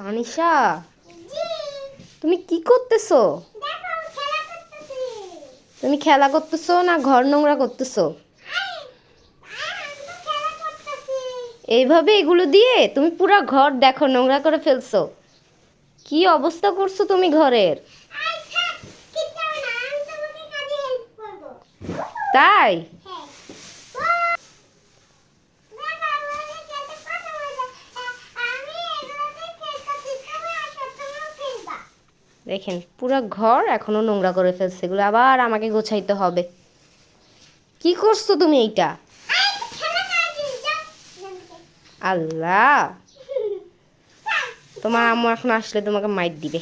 তানিশা, তুমি কি করতেছো? তুমি খেলা করতেছো না ঘর নোংরা করতেছো? এইভাবে এগুলো দিয়ে তুমি পুরো ঘর দেখো নোংরা করে ফেলছো। কি অবস্থা করছো তুমি ঘরের? তাই? দেখেন পুরো ঘর এখনো নোংরা করে ফেলছে, এগুলো আবার আমাকে গোছাইতে হবে। কি করছো তুমি এইটা? আল্লাহ, তোমার আম্মু এখন আসলে তোমাকে মাইর দিবে।